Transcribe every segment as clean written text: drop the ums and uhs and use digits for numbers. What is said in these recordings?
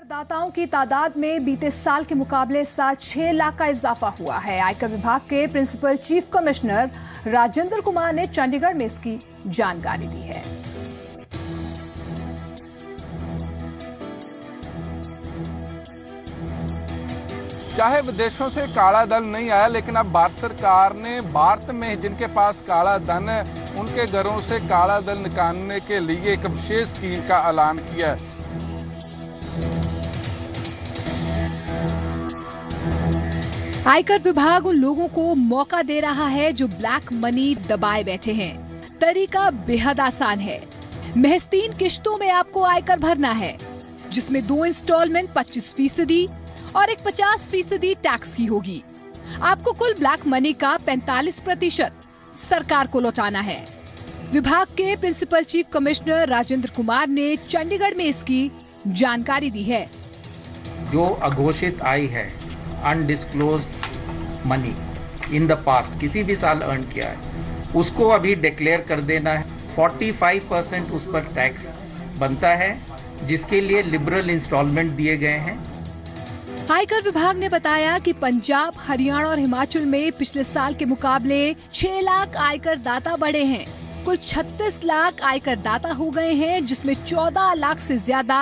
दाताओं की तादाद में बीते साल के मुकाबले इस साल 6 लाख का इजाफा हुआ है। आयकर विभाग के principal chief commissioner Rajendra Kumar ने चंडीगढ़ में इसकी जानकारी दी है। चाहे विदेशों से काला धन नहीं आया, लेकिन अब भारत सरकार ने भारत में जिनके पास काला धन है उनके घरों से काला धन निकालने के लिए एक विशेष स्कीम का ऐलान किया है। आयकर विभाग उन लोगों को मौका दे रहा है जो ब्लैक मनी दबाए बैठे हैं। तरीका बेहद आसान है। महज 3 किश्तों में आपको आयकर भरना है, जिसमें 2 इंस्टॉलमेंट 25% और एक 50% टैक्स की होगी। आपको कुल ब्लैक मनी का 45% सरकार को लौटाना है। विभाग के principal chief commissioner Rajendra Kumar ने चंडीगढ़ में इसकी जानकारी दी है। जो अघोषित आय है, undisclosed money in the past किसी भी साल अर्न किया है, उसको अभी डिक्लेयर कर देना है। 45% उस पर टैक्स बनता है, जिसके लिए लिबरल इंस्टॉलमेंट दिए गए हैं। आयकर विभाग ने बताया कि पंजाब, हरियाणा और हिमाचल में पिछले साल के मुकाबले 6 लाख आयकर दाता बढ़े हैं। कुल 36 लाख आयकर दाता हो गए हैं, जिसमें 14 लाख से ज्यादा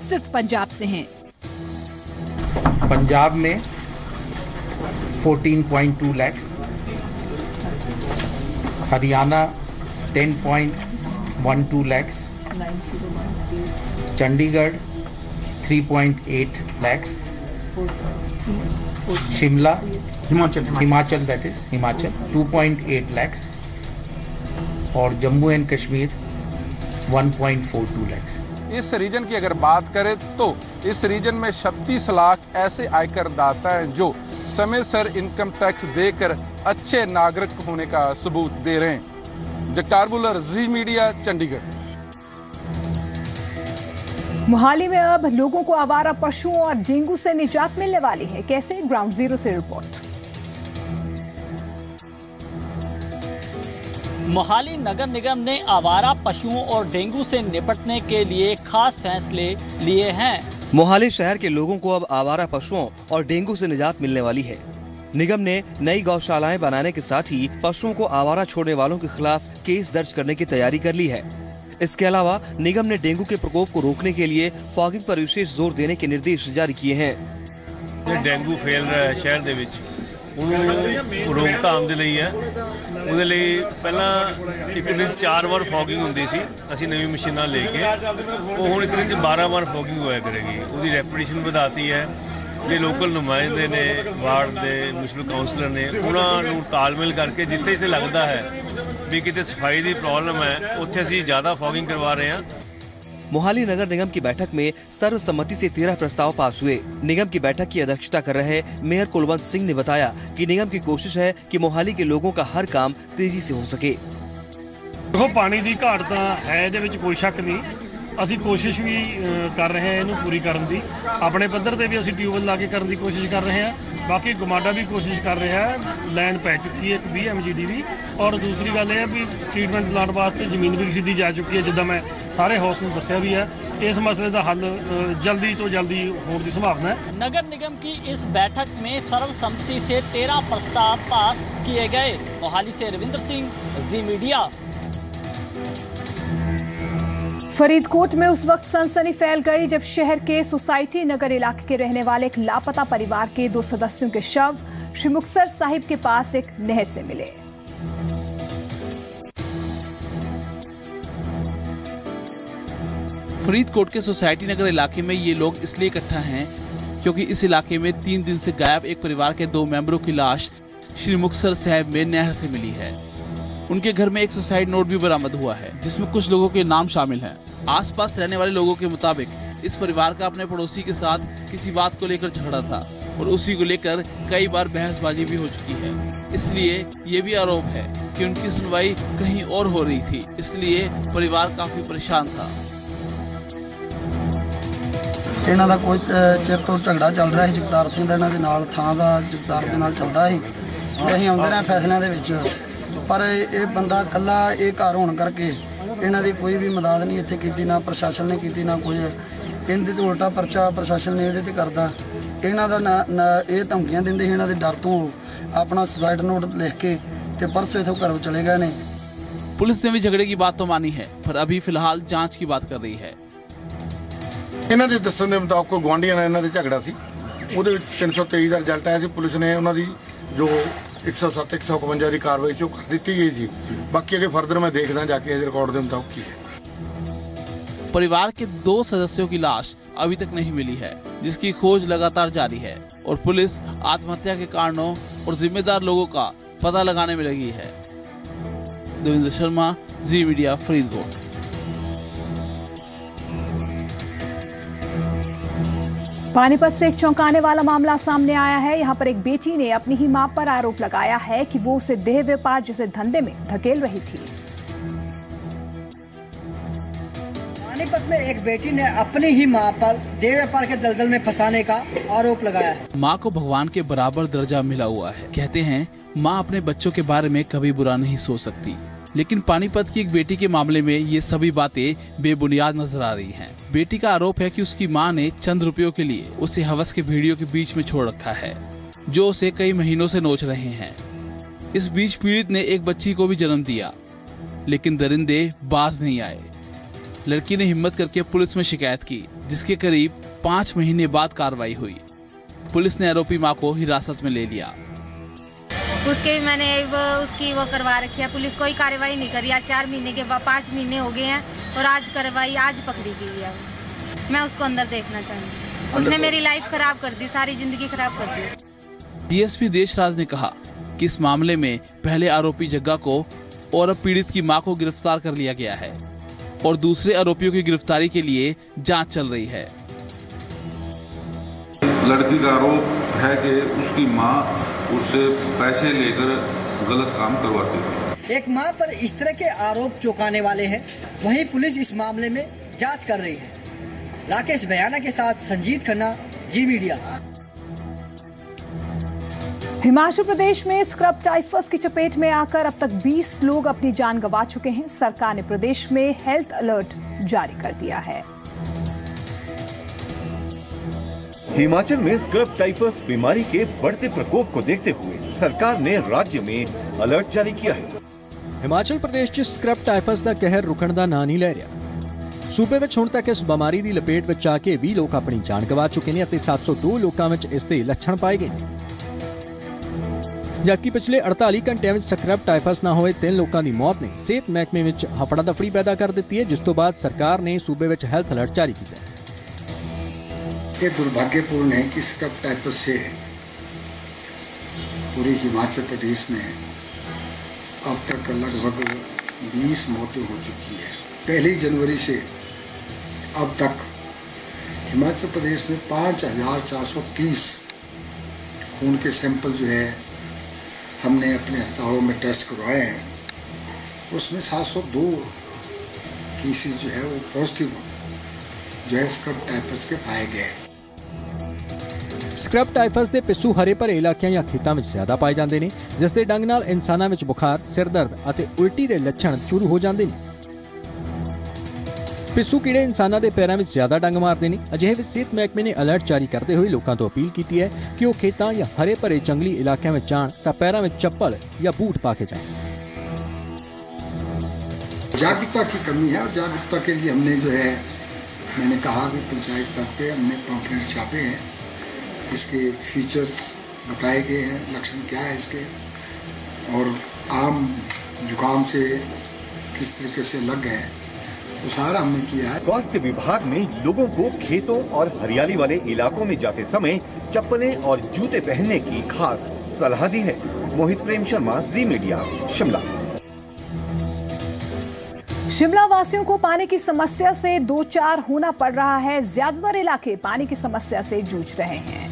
सिर्फ पंजाब से हैं। पंजाब में 14.2 लाख, हरियाणा 10.12 लाख, चंडीगढ़ 3.8 लाख, शिमला हिमाचल दैट इज हिमाचल 2.8 लाख और जम्मू एंड कश्मीर 1.42 लाख। इस रीजन की अगर बात करें तो इस रीजन में 36 लाख ऐसे आयकर दाता हैं जो समय सर इनकम टैक्स देकर अच्छे नागरिक होने का सबूत दे रहे हैं। जगतार बुल्लर, जी मीडिया, चंडीगढ़। मोहाली में अब लोगों को आवारा पशुओं और डेंगू से निजात मिलने वाली है। कैसे? ग्राउंड जीरो से रिपोर्ट। मोहाली नगर निगम ने आवारा पशुओं और डेंगू से निपटने के लिए खास फैसले लिए हैं। मोहाली शहर के लोगों को अब आवारा पशुओं और डेंगू से निजात मिलने वाली है। निगम ने नई गौशालाएं बनाने के साथ ही पशुओं को आवारा छोड़ने वालों के खिलाफ केस दर्ज करने की तैयारी कर ली है। इसके अलावा निगम ने डेंगू के प्रकोप को रोकने के लिए फॉगिंग पर विशेष जोर देने के निर्देश जारी किए हैं। डेंगू फैल रहा है शहर ਦੇ ਵਿੱਚ, ਉਹਨੂੰ ਰੋਕਥਾਮ ਦੇ ਲਈ ਹੈ। ਉਹਦੇ ਲਈ ਪਹਿਲਾਂ ਇੱਕ ਦਿਨ 4 ਵਾਰ ਫੌਗਿੰਗ ਹੁੰਦੀ ਸੀ, ਅਸੀਂ ਨਵੀਂ ਮਸ਼ੀਨਾਂ ਲੈ ਕੇ ਉਹ ਹੁਣ ਇੱਕ ਦਿਨ 'ਚ 12 ਵਾਰ ਫੌਗਿੰਗ ਹੋਇਆ ਕਰੇਗੀ। ਉਹਦੀ ਰੈਪੂਟੇਸ਼ਨ ਵਧਾਤੀ ਹੈ। ਜੇ ਲੋਕਲ ਨੁਮਾਇੰਦੇ ਨੇ, ਵਾਰਡ ਦੇ ਮਿਊਨਿਸਪਲ ਕਾਉਂਸਲਰ ਨੇ, ਉਹਨਾਂ ਨੂੰ ਤਾਲਮੇਲ ਕਰਕੇ ਜਿੱਥੇ ਜਿੱਥੇ ਲੱਗਦਾ ਹੈ भी कितने सफाई की प्रॉब्लम है, उत्थे असीं ज़्यादा फॉगिंग करवा रहे हैं। मोहाली नगर निगम की बैठक में सर्वसम्मति से 13 प्रस्ताव पास हुए। निगम की बैठक की अध्यक्षता कर रहे मेयर कुलवंत सिंह ने बताया कि निगम की कोशिश है कि मोहाली के लोगों का हर काम तेजी से हो सके। देखो, पानी की घाट तो है, इहदे विच कोई शक नहीं। ਅਸੀਂ कोशिश भी कर रहे हैं ਇਹਨੂੰ पूरी करने की। अपने पद्धर से भी ਅਸੀਂ ट्यूबवेल ला के करने की कोशिश कर रहे हैं। बाकी गमाडा भी कोशिश कर रहा है। लैंड पै चुकी है एक 20 MGD की। और दूसरी गल यह भी ट्रीटमेंट प्लांट वास्ते जमीन भी खरीदी जा चुकी है, जिद्दां मैं सारे हाउस में दस्सिया भी है। इस मसले का हल जल्दी तो जल्दी होने की संभावना है। नगर निगम की इस बैठक में सर्वसम्मति से 13 प्रस्ताव पास किए गए। मोहाली से रविंद्र सिंह, जी मीडिया। फरीदकोट में उस वक्त सनसनी फैल गई जब शहर के सोसाइटी नगर इलाके के रहने वाले एक लापता परिवार के 2 सदस्यों के शव श्री मुक्तसर साहिब के पास एक नहर से मिले। फरीदकोट के सोसाइटी नगर इलाके में ये लोग इसलिए इकट्ठा हैं क्योंकि इस इलाके में 3 दिन से गायब एक परिवार के 2 मेंबरों की लाश श्री मुक्तसर साहिब में नहर से मिली है। उनके घर में एक सुसाइड नोट भी बरामद हुआ है, जिसमें कुछ लोगों के नाम शामिल हैं। आसपास रहने वाले लोगों के मुताबिक इस परिवार का अपने पड़ोसी के साथ किसी बात को लेकर झगड़ा था और उसी को लेकर कई बार बहसबाजी भी हो चुकी है। इसलिए ये भी आरोप है कि उनकी सुनवाई कहीं और हो रही थी, इसलिए परिवार काफी परेशान था। ਇਹਨਾਂ ਦਾ ਕੋਈ ਚਿਰ ਤੋਂ ਝਗੜਾ ਚੱਲ ਰਿਹਾ ਸੀ ਜਗਤਾਰ ਸਿੰਘ ਦਾ, ਇਹਨਾਂ ਦੇ ਨਾਲ ਥਾਂ ਦਾ ਜਗਤਾਰ ਦੇ ਨਾਲ ਚੱਲਦਾ ਸੀ। ਅਸੀਂ ਆਉਂਦੇ ਰਹੇ ਫੈਸਲਿਆਂ ਦੇ ਵਿੱਚ, ਪਰ ਇਹ ਬੰਦਾ ਇਕੱਲਾ ਇਹ ਘਰ ਹੋਣ ਕਰਕੇ ਇਹਨਾਂ ਦੀ ਕੋਈ ਵੀ ਮਦਦ ਨਹੀਂ ਇੱਥੇ ਕੀਤੀ, ਨਾ ਪ੍ਰਸ਼ਾਸਨ ਨੇ ਕੀਤੀ, ਨਾ ਕੁਝ इनके तो उल्टा परचा प्रशासन ने ये करता। इन्हों का ये धमकियां देंगे, इन्हों के डर तो अपना सुसाइड नोट लिख के ते परसों इथों घरों चले गए ने। पुलिस ने भी झगड़े की बात तो मानी है, पर अभी फिलहाल जांच की बात कर रही है। इन्हों के दस्सण के मुताबिक कोई गुआढ़िया नाल इन्हों का झगड़ा सी, उहदे विच 323 का रिजल्ट आया सी। पुलिस ने उन्होंने जो 107 151 की कार्रवाई से कर दी गई थी। बाकी अगे फर्दर मैं देखदा जाके रिकॉर्ड के मुताबिक की है। परिवार के 2 सदस्यों की लाश अभी तक नहीं मिली है, जिसकी खोज लगातार जारी है और पुलिस आत्महत्या के कारणों और जिम्मेदार लोगों का पता लगाने में लगी है। देवेंद्र शर्मा, जी मीडिया, फरीदकोट। पानीपत से एक चौंकाने वाला मामला सामने आया है। यहाँ पर एक बेटी ने अपनी ही मां पर आरोप लगाया है कि वो उसे देह व्यापार जैसे धंधे में धकेल रही थी। पानीपत में एक बेटी ने अपनी ही मां पर देह व्यापार के दलदल में फंसाने का आरोप लगाया है। मां को भगवान के बराबर दर्जा मिला हुआ है। कहते हैं मां अपने बच्चों के बारे में कभी बुरा नहीं सोच सकती, लेकिन पानीपत की एक बेटी के मामले में ये सभी बातें बेबुनियाद नजर आ रही हैं। बेटी का आरोप है कि उसकी मां ने चंद रुपयों के लिए उसे हवस के भेड़ियों के बीच में छोड़ रखा है, जो उसे कई महीनों से नोच रहे हैं। इस बीच पीड़ित ने एक बच्ची को भी जन्म दिया, लेकिन दरिंदे बाज नहीं आए। लड़की ने हिम्मत करके पुलिस में शिकायत की, जिसके करीब 5 महीने बाद कार्रवाई हुई। पुलिस ने आरोपी मां को हिरासत में ले लिया। उसके भी मैंने उसकी वो करवा रखी है, पुलिस कोई कार्रवाई नहीं करी। आज 4 महीने के बाद 5 महीने हो गए हैं और आज कार्रवाई आज पकड़ी गई है। मैं उसको अंदर देखना चाहूँगी। उसने मेरी लाइफ खराब कर दी, सारी जिंदगी खराब कर दी। डीएसपी देशराज ने कहा कि इस मामले में पहले आरोपी जग्गा को और अब पीड़ित की मां को गिरफ्तार कर लिया गया है और दूसरे आरोपियों की गिरफ्तारी के लिए जांच चल रही है। लड़की का आरोप है कि उसकी मां उससे पैसे लेकर गलत काम करवाती है। एक मां पर इस तरह के आरोप चौंकाने वाले हैं। वहीं पुलिस इस मामले में जांच कर रही है। राकेश बयाना के साथ संजीत खन्ना, जी मीडिया। हिमाचल प्रदेश में स्क्रब टाइफस की चपेट में आकर अब तक 20 लोग अपनी जान गंवा चुके हैं। सरकार ने प्रदेश में हेल्थ अलर्ट जारी कर दिया है। हिमाचल में स्क्रब टाइफस बीमारी के बढ़ते प्रकोप को देखते हुए सरकार ने राज्य में अलर्ट जारी किया है। हिमाचल प्रदेश च स्क्रब टाइफस का कहर रुकण का नाम नहीं ले रहा। सूबे विच हुण तक इस बीमारी की लपेट विच आके 20 लोग अपनी जान गंवा चुके हैं और 702 लोगों में इसके लक्षण पाए गए हैं। जबकि पिछले 48 घंटिया में स्क्रब टाइफस न होए 3 लोगों की मौत ने सेहत महकमे में हफड़ा दफड़ी पैदा कर दी है, जिस तो बाद सरकार ने सूबे में हेल्थ अलर्ट जारी किया है। ये दुर्भाग्यपूर्ण है कि स्क्रब टाइफस से पूरे हिमाचल प्रदेश में अब तक लगभग 20 मौतें हो चुकी है। 1 जनवरी से अब तक हिमाचल प्रदेश में 5430 खून के सैंपल जो है हमने अपने अस्पतालों में टेस्ट करवाए हैं। उसमें 702 केसेस जो है वो पॉजिटिव जो है स्क्रब टाइफस के पाए गए। स्क्रब टाइफस के पिस्सू हरे भरे इलाकों या खेतों में ज्यादा पाए जाते हैं, जिसके डंग नाल इंसानों में बुखार, सिर दर्द और उल्टी के लक्षण शुरू हो जाते हैं। पिस्सू कीड़े इंसानों के पैरों में ज्यादा डंग मारते हैं। अजिहे विच सेहत महकमे ने अलर्ट जारी करते हुए लोगों को अपील की है कि वो खेतों या हरे भरे जंगली इलाकों में जान तो पैरों में चप्पल या बूट पा के जाएं। जागरूकता की कमी है और जागरूकता के लिए हमने जो है मैंने कहा कि पंचायत स्तर पे हमने पॉम्पलेट छापे हैं। इसके फीचर्स बताए गए हैं, लक्षण क्या है इसके और आम जुकाम से किस तरीके से लग गए हैं, तो सारा हमने किया है। स्वास्थ्य विभाग ने लोगों को खेतों और हरियाली वाले इलाकों में जाते समय चप्पलें और जूते पहनने की खास सलाह दी है। मोहित प्रेम शर्मा, जी मीडिया, शिमला। शिमला वासियों को पानी की समस्या से दो चार होना पड़ रहा है। ज्यादातर इलाके पानी की समस्या से जूझ रहे हैं।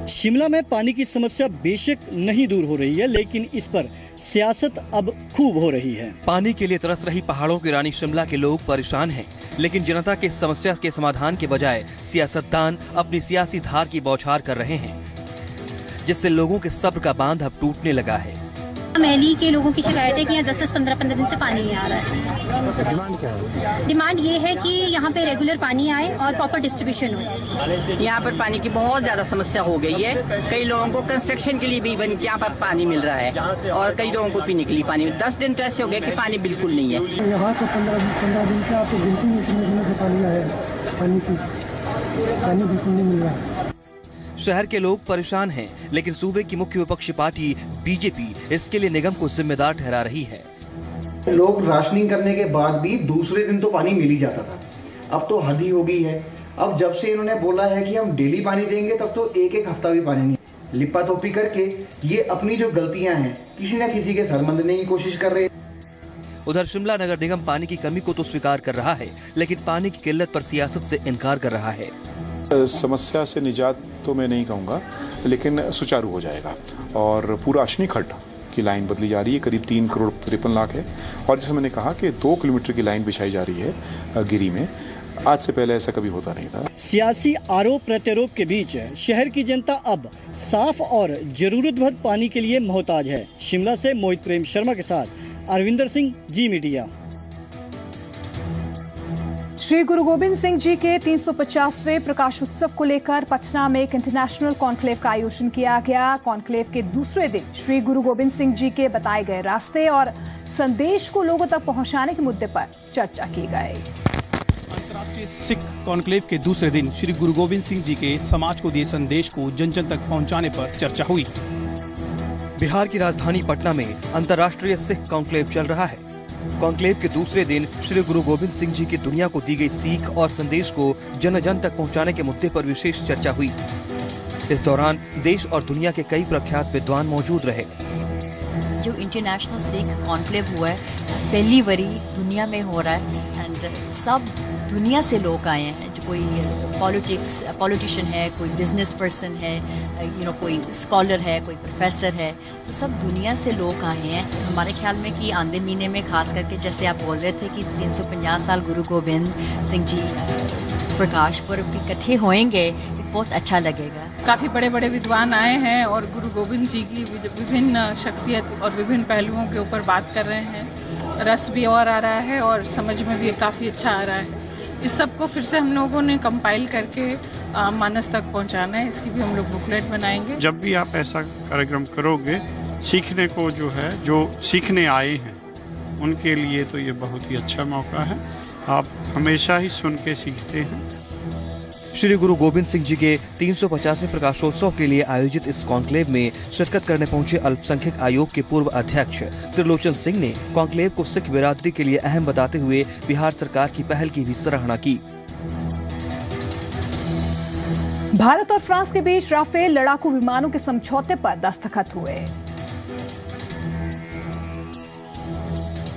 शिमला में पानी की समस्या बेशक नहीं दूर हो रही है, लेकिन इस पर सियासत अब खूब हो रही है। पानी के लिए तरस रही पहाड़ों की रानी शिमला के लोग परेशान हैं, लेकिन जनता के समस्या के समाधान के बजाय सियासतदान अपनी सियासी धार की बौछार कर रहे हैं, जिससे लोगों के सब्र का बांध अब टूटने लगा है। मैली के लोगों की शिकायत है कि यहाँ 10-15 दिन से पानी नहीं आ रहा है। डिमांड क्या है? डिमांड ये है कि यहाँ पे रेगुलर पानी आए और प्रॉपर डिस्ट्रीब्यूशन हो। यहाँ पर पानी की बहुत ज़्यादा समस्या हो गई है। कई लोगों को कंस्ट्रक्शन के लिए भी इवन यहाँ पर पानी मिल रहा है और कई लोगों को पीने के लिए पानी। 10 दिन तो ऐसे हो गए कि पानी बिल्कुल नहीं है। यहाँ तो 15 दिन का तो गिनती नहीं से पानी आया, पानी बिल्कुल नहीं मिल रहा है। शहर के लोग परेशान हैं, लेकिन सूबे की मुख्य विपक्षी पार्टी बीजेपी इसके लिए निगम को जिम्मेदार ठहरा रही है। लोग राशनिंग करने के बाद भी दूसरे दिन तो पानी मिल ही जाता था, अब तो हद ही हो गई है। अब जब से इन्होंने बोला है कि हम डेली पानी देंगे, तब तो एक हफ्ता भी पानी नहीं। लिपा तोपी करके ये अपनी जो गलतियां हैं किसी न किसी के सर मंदने की कोशिश कर रहे हैं। उधर शिमला नगर निगम पानी की कमी को तो स्वीकार कर रहा है, लेकिन पानी की किल्लत पर सियासत से इनकार कर रहा है। समस्या से निजात तो मैं नहीं कहूँगा, लेकिन सुचारू हो जाएगा। और पूरा अश्मी खड्ड की लाइन बदली जा रही है, करीब 3 करोड़ 53 लाख है। और जैसे मैंने कहा कि 2 किलोमीटर की लाइन बिछाई जा रही है गिरी में। आज से पहले ऐसा कभी होता नहीं था। सियासी आरोप प्रत्यारोप के बीच शहर की जनता अब साफ और जरूरतमंद पानी के लिए मोहताज है। शिमला से मोहित प्रेम शर्मा के साथ अरविंदर सिंह, जी मीडिया। श्री गुरु गोविंद सिंह जी के 350वें प्रकाश उत्सव को लेकर पटना में एक इंटरनेशनल कॉन्क्लेव का आयोजन किया गया। कॉन्क्लेव के दूसरे दिन श्री गुरु गोविंद सिंह जी के बताए गए रास्ते और संदेश को लोगों तक पहुंचाने के मुद्दे पर चर्चा की गई। अंतर्राष्ट्रीय सिख कॉन्क्लेव के दूसरे दिन श्री गुरु गोविंद सिंह जी के समाज को दिए संदेश को जन जन तक पहुंचाने पर चर्चा हुई। बिहार की राजधानी पटना में अंतर्राष्ट्रीय सिख कॉन्क्लेव चल रहा है। कॉन्क्लेव के दूसरे दिन श्री गुरु गोविंद सिंह जी की दुनिया को दी गई सीख और संदेश को जन जन तक पहुंचाने के मुद्दे पर विशेष चर्चा हुई। इस दौरान देश और दुनिया के कई प्रख्यात विद्वान मौजूद रहे। जो इंटरनेशनल सिख कॉन्क्लेव हुआ है, पहली बारी दुनिया में हो रहा है एंड सब दुनिया से लोग आए हैं। जो कोई पॉलिटिशियन है, कोई बिजनेस पर्सन है, कोई स्कॉलर है, कोई प्रोफेसर है, तो सब दुनिया से लोग आए हैं। हमारे ख्याल में कि आंदे महीने में खास करके जैसे आप बोल रहे थे कि 350 साल गुरु गोविंद सिंह जी प्रकाश पर्व इकट्ठे होंगे, बहुत अच्छा लगेगा। काफ़ी बड़े बड़े विद्वान आए हैं और गुरु गोविंद जी की विभिन्न शख्सियत और विभिन्न पहलुओं के ऊपर बात कर रहे हैं। रस भी और आ रहा है और समझ में भी काफ़ी अच्छा आ रहा है। इस सब को फिर से हम लोगों ने कंपाइल करके मानस तक पहुंचाना है। इसकी भी हम लोग बुकलेट बनाएंगे। जब भी आप ऐसा कार्यक्रम करोगे, सीखने को जो है, जो सीखने आए हैं उनके लिए तो ये बहुत ही अच्छा मौका है। आप हमेशा ही सुन के सीखते हैं। श्री गुरु गोविंद सिंह जी के 350वें प्रकाशोत्सव के लिए आयोजित इस कॉन्क्लेव में शिरकत करने पहुंचे अल्पसंख्यक आयोग के पूर्व अध्यक्ष त्रिलोचन सिंह ने कॉन्क्लेव को सिख बिरादरी के लिए अहम बताते हुए बिहार सरकार की पहल की भी सराहना की। भारत और फ्रांस के बीच राफेल लड़ाकू विमानों के समझौते पर दस्तखत हुए।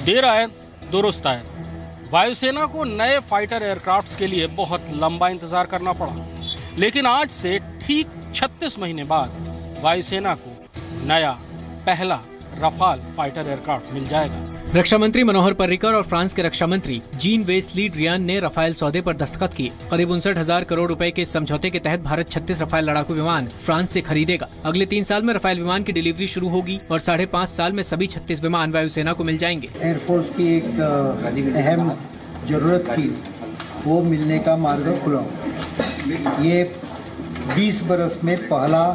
देर आए दुरुस्त आए। वायुसेना को नए फाइटर एयरक्राफ्ट्स के लिए बहुत लंबा इंतजार करना पड़ा, लेकिन आज से ठीक 36 महीने बाद वायुसेना को नया पहला रफाल फाइटर एयरक्राफ्ट मिल जाएगा। रक्षा मंत्री मनोहर पर्रिकर और फ्रांस के रक्षा मंत्री जीन वेस ली ड्रियान ने रफाल सौदे पर दस्तखत किए। करीब 59,000 करोड़ रुपए के इस समझौते के तहत भारत 36 रफाल लड़ाकू विमान फ्रांस से खरीदेगा। अगले 3 साल में रफाल विमान की डिलीवरी शुरू होगी और 5.5 साल में सभी 36 विमान वायुसेना को मिल जाएंगे। एयरफोर्स की एक अहम जरूरत थी, वो मिलने का मार्ग खुला। ये 20 बरस में पहला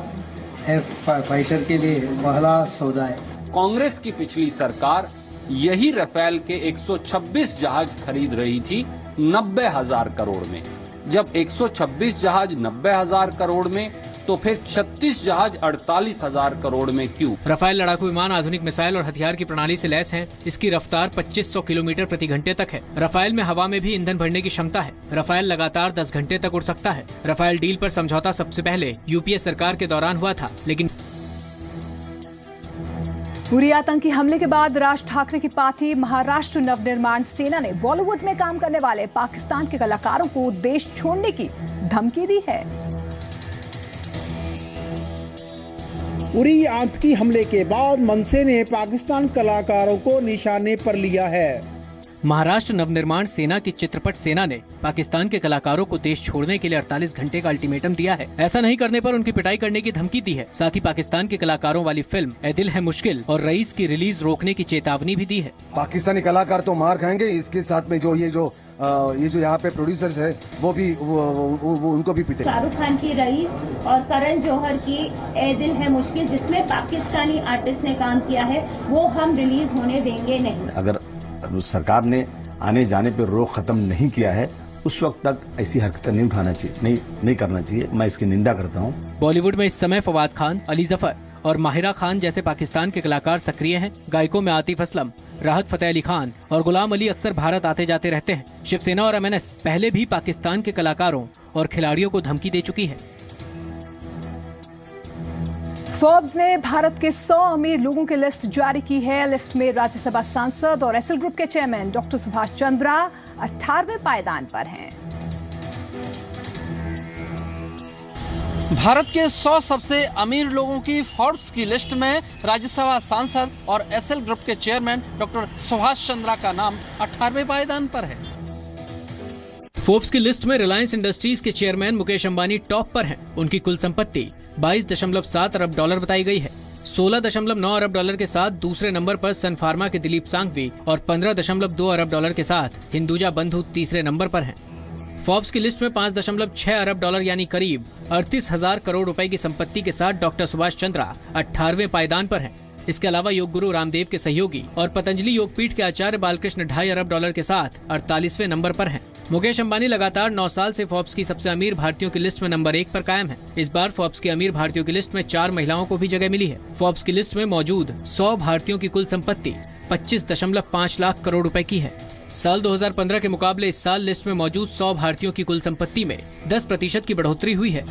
एयर फाइटर के लिए पहला सौदा है। कांग्रेस की पिछली सरकार यही रफेल के 126 जहाज खरीद रही थी 90,000 करोड़ में। जब 126 जहाज 90,000 करोड़ में, तो फिर 36 जहाज 48,000 करोड़ में क्यों? रफाल लड़ाकू विमान आधुनिक मिसाइल और हथियार की प्रणाली से लैस हैं। इसकी रफ्तार 2500 किलोमीटर प्रति घंटे तक है। रफाल में हवा में भी ईंधन भरने की क्षमता है। रफाल लगातार 10 घंटे तक उड़ सकता है। रफाल डील पर समझौता सबसे पहले यूपीए सरकार के दौरान हुआ था, लेकिन उरी आतंकी हमले के बाद राज ठाकरे की पार्टी महाराष्ट्र नवनिर्माण सेना ने बॉलीवुड में काम करने वाले पाकिस्तान के कलाकारों को देश छोड़ने की धमकी दी है। उरी आतंकी हमले के बाद मनसे ने पाकिस्तान कलाकारों को निशाने पर लिया है। महाराष्ट्र नवनिर्माण सेना की चित्रपट सेना ने पाकिस्तान के कलाकारों को देश छोड़ने के लिए 48 घंटे का अल्टीमेटम दिया है। ऐसा नहीं करने पर उनकी पिटाई करने की धमकी दी है। साथ ही पाकिस्तान के कलाकारों वाली फिल्म ए दिल है मुश्किल और रईस की रिलीज रोकने की चेतावनी भी दी है। पाकिस्तानी कलाकार तो मार खाएंगे, इसके साथ में जो यहाँ पे प्रोड्यूसर्स है वो भी वो उनको भी पिटेंगे। शाहरुख खान की रईस और करण जौहर की ए दिल है मुश्किल, जिसमें पाकिस्तानी आर्टिस्ट ने काम किया है, वो हम रिलीज होने देंगे नहीं। अगर सरकार ने आने जाने पर रोक खत्म नहीं किया है, उस वक्त तक ऐसी हरकतें नहीं उठाना चाहिए, नहीं करना चाहिए। मैं इसकी निंदा करता हूँ। बॉलीवुड में इस समय फवाद खान, अली जफर और माहिरा खान जैसे पाकिस्तान के कलाकार सक्रिय हैं। गायकों में आतिफ असलम, राहत फतेह अली खान और गुलाम अली अक्सर भारत आते जाते रहते हैं। शिवसेना और MNS पहले भी पाकिस्तान के कलाकारों और खिलाड़ियों को धमकी दे चुकी है। फोर्ब्स ने भारत के 100 अमीर लोगों की लिस्ट जारी की है। लिस्ट में राज्यसभा सांसद और एसएल ग्रुप के चेयरमैन डॉक्टर सुभाष चंद्रा 18वें पायदान पर हैं। भारत के 100 सबसे अमीर लोगों की फोर्ब्स की लिस्ट में राज्यसभा सांसद और एसएल ग्रुप के चेयरमैन डॉक्टर सुभाष चंद्रा का नाम 18वें पायदान पर है। फोर्ब्स की लिस्ट में रिलायंस इंडस्ट्रीज के चेयरमैन मुकेश अंबानी टॉप पर हैं। उनकी कुल संपत्ति 22.7 अरब डॉलर बताई गई है। 16.9 अरब डॉलर के साथ दूसरे नंबर पर सन फार्मा के दिलीप सांघवी और 15.2 अरब डॉलर के साथ हिंदुजा बंधु तीसरे नंबर पर हैं। फोर्ब्स की लिस्ट में 5.6 अरब डॉलर यानी करीब 38,000 करोड़ रुपए की संपत्ति के साथ डॉक्टर सुभाष चंद्रा 18वें पायदान पर हैं। इसके अलावा योग गुरु रामदेव के सहयोगी और पतंजलि योगपीठ के आचार्य बालकृष्ण 2.5 अरब डॉलर के साथ 48वें नंबर पर हैं। मुकेश अंबानी लगातार 9 साल से फोर्ब्स की सबसे अमीर भारतीयों की लिस्ट में नंबर 1 पर कायम है। इस बार फोर्ब्स की अमीर भारतीयों की लिस्ट में 4 महिलाओं को भी जगह मिली है। फोर्ब्स की लिस्ट में मौजूद 100 भारतीयों की कुल संपत्ति 25.5 लाख करोड़ रुपए की है। साल 2015 के मुकाबले इस साल लिस्ट में मौजूद 100 भारतीयों की कुल संपत्ति में 10% की बढ़ोतरी हुई है।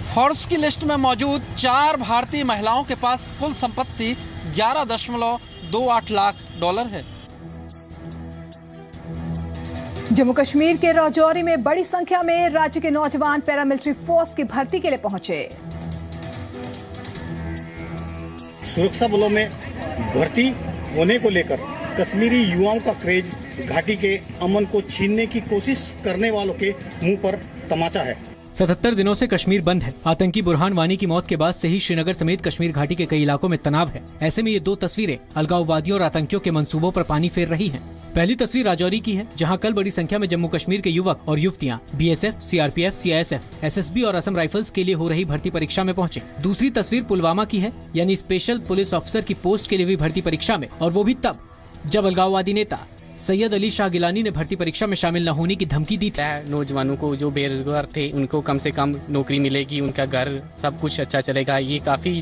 फोर्ब्स की लिस्ट में मौजूद 4 भारतीय महिलाओं के पास कुल संपत्ति 11.28 लाख डॉलर है। जम्मू कश्मीर के राजौरी में बड़ी संख्या में राज्य के नौजवान पैरामिलिट्री फोर्स की भर्ती के लिए पहुंचे। सुरक्षा बलों में भर्ती होने को लेकर कश्मीरी युवाओं का क्रेज घाटी के अमन को छीनने की कोशिश करने वालों के मुंह पर तमाचा है। 77 दिनों से कश्मीर बंद है। आतंकी बुरहान वानी की मौत के बाद से ही श्रीनगर समेत कश्मीर घाटी के कई इलाकों में तनाव है। ऐसे में ये 2 तस्वीरें अलगाववादियों और आतंकियों के मंसूबों पर पानी फेर रही हैं। पहली तस्वीर राजौरी की है, जहां कल बड़ी संख्या में जम्मू कश्मीर के युवक और युवतियां BSF, CRPF, CISF, SSB और असम राइफल्स के लिए हो रही भर्ती परीक्षा में पहुंचे। दूसरी तस्वीर पुलवामा की है, यानी स्पेशल पुलिस ऑफिसर की पोस्ट के लिए हुई भर्ती परीक्षा में, और वो भी तब जब अलगाववादी नेता सैयद अली शाह गिलानी ने भर्ती परीक्षा में शामिल न होने की धमकी दी थी। नौजवानों को जो बेरोजगार थे उनको कम से कम नौकरी मिलेगी, उनका घर सब कुछ अच्छा चलेगा। ये काफी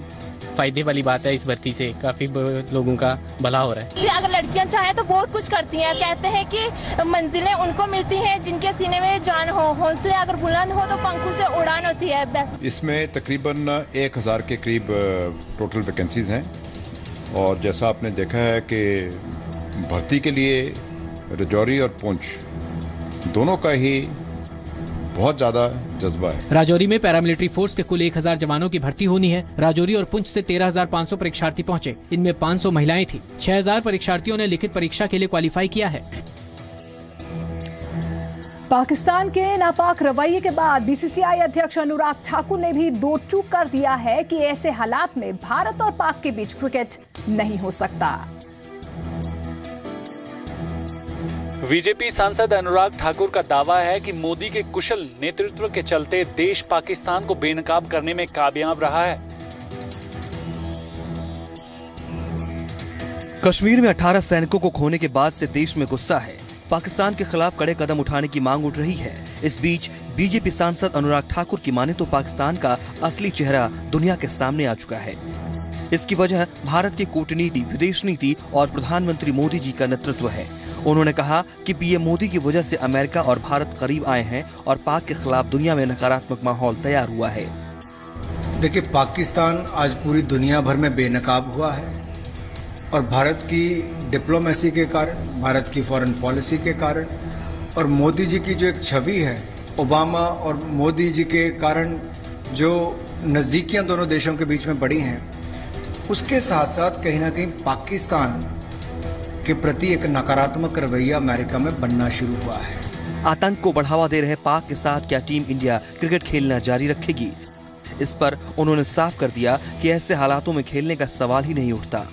फायदे वाली बात है। इस भर्ती से काफी लोगों का भला हो रहा है। अगर लड़कियां चाहें तो बहुत कुछ करती हैं। कहते हैं कि मंजिलें उनको मिलती हैं जिनके सीने में जान हो, हौसले अगर बुलंद हो तो पंखों से उड़ान होती है। बस इसमें तकरीबन 1000 के करीब टोटल वैकेंसीज हैं और जैसा आपने देखा है कि भर्ती के लिए राजौरी और पुंछ दोनों का ही बहुत ज्यादा जज्बा है। राजौरी में पैरामिलिट्री फोर्स के कुल 1000 जवानों की भर्ती होनी है। राजौरी और पुंछ से 13,500 परीक्षार्थी पहुंचे। इनमें 500 महिलाएं थी। 6000 परीक्षार्थियों ने लिखित परीक्षा के लिए क्वालिफाई किया है। पाकिस्तान के नापाक रवैये के बाद BCCI अध्यक्ष अनुराग ठाकुर ने भी दो टूक कर दिया है कि ऐसे हालात में भारत और पाक के बीच क्रिकेट नहीं हो सकता। बीजेपी सांसद अनुराग ठाकुर का दावा है कि मोदी के कुशल नेतृत्व के चलते देश पाकिस्तान को बेनकाब करने में कामयाब रहा है। कश्मीर में 18 सैनिकों को खोने के बाद से देश में गुस्सा है। पाकिस्तान के खिलाफ कड़े कदम उठाने की मांग उठ रही है। इस बीच बीजेपी सांसद अनुराग ठाकुर की माने तो पाकिस्तान का असली चेहरा दुनिया के सामने आ चुका है। इसकी वजह भारत की कूटनीति, विदेश नीति और प्रधानमंत्री मोदी जी का नेतृत्व है। उन्होंने कहा कि पीएम मोदी की वजह से अमेरिका और भारत करीब आए हैं और पाक के खिलाफ दुनिया में नकारात्मक माहौल तैयार हुआ है। देखिए, पाकिस्तान आज पूरी दुनिया भर में बेनकाब हुआ है और भारत की डिप्लोमेसी के कारण, भारत की फॉरेन पॉलिसी के कारण और मोदी जी की जो एक छवि है, ओबामा और मोदी जी के कारण जो नज़दीकियां दोनों देशों के बीच में बढ़ी हैं, उसके साथ साथ कहीं ना कहीं पाकिस्तान के प्रति एक नकारात्मक रवैया अमेरिका में बनना शुरू हुआ है। आतंक को बढ़ावा दे रहे पाक के साथ क्या टीम इंडिया क्रिकेट खेलना जारी रखेगी? इस पर उन्होंने साफ कर दिया कि ऐसे हालातों में खेलने का सवाल ही नहीं उठता।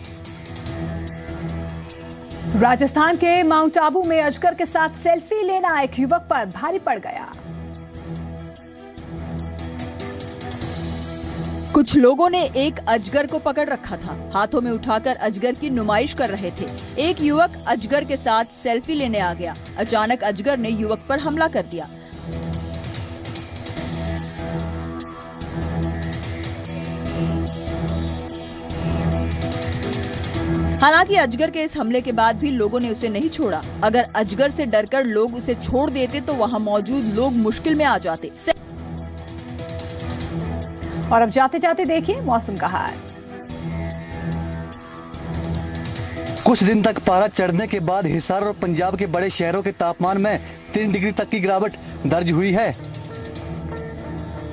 राजस्थान के माउंट आबू में अजगर के साथ सेल्फी लेना एक युवक पर भारी पड़ गया। कुछ लोगों ने एक अजगर को पकड़ रखा था, हाथों में उठाकर अजगर की नुमाइश कर रहे थे। एक युवक अजगर के साथ सेल्फी लेने आ गया। अचानक अजगर ने युवक पर हमला कर दिया। हालांकि अजगर के इस हमले के बाद भी लोगों ने उसे नहीं छोड़ा। अगर अजगर से डरकर लोग उसे छोड़ देते तो वहां मौजूद लोग मुश्किल में आ जाते। और अब जाते जाते देखिए मौसम का हाल। कुछ दिन तक पारा चढ़ने के बाद हिसार और पंजाब के बड़े शहरों के तापमान में 3 डिग्री तक की गिरावट दर्ज हुई है।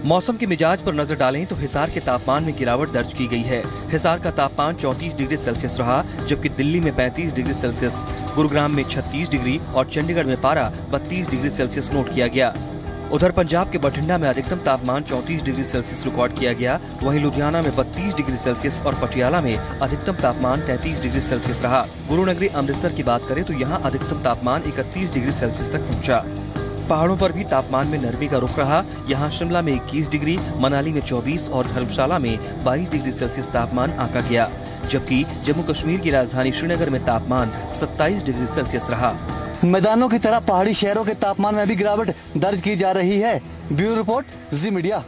मौसम के मिजाज पर नजर डालें तो हिसार के तापमान में गिरावट दर्ज की गई है। हिसार का तापमान 34 डिग्री सेल्सियस रहा, जबकि दिल्ली में 35 डिग्री सेल्सियस, गुरुग्राम में 36 डिग्री और चंडीगढ़ में पारा 32 डिग्री सेल्सियस नोट किया गया। उधर पंजाब के बठिंडा में अधिकतम तापमान 34 डिग्री सेल्सियस रिकॉर्ड किया गया। वहीं लुधियाना में 32 डिग्री सेल्सियस और पटियाला में अधिकतम तापमान 33 डिग्री सेल्सियस रहा। गुरुनगरी अमृतसर की बात करें तो यहाँ अधिकतम तापमान 31 डिग्री सेल्सियस तक पहुँचा। पहाड़ों पर भी तापमान में नरमी का रुख रहा। यहाँ शिमला में 21 डिग्री, मनाली में 24 और धर्मशाला में 22 डिग्री सेल्सियस तापमान आंका गया, जबकि जम्मू कश्मीर की राजधानी श्रीनगर में तापमान 27 डिग्री सेल्सियस रहा। मैदानों की तरह पहाड़ी शहरों के तापमान में भी गिरावट दर्ज की जा रही है। ब्यूरो रिपोर्ट, जी मीडिया।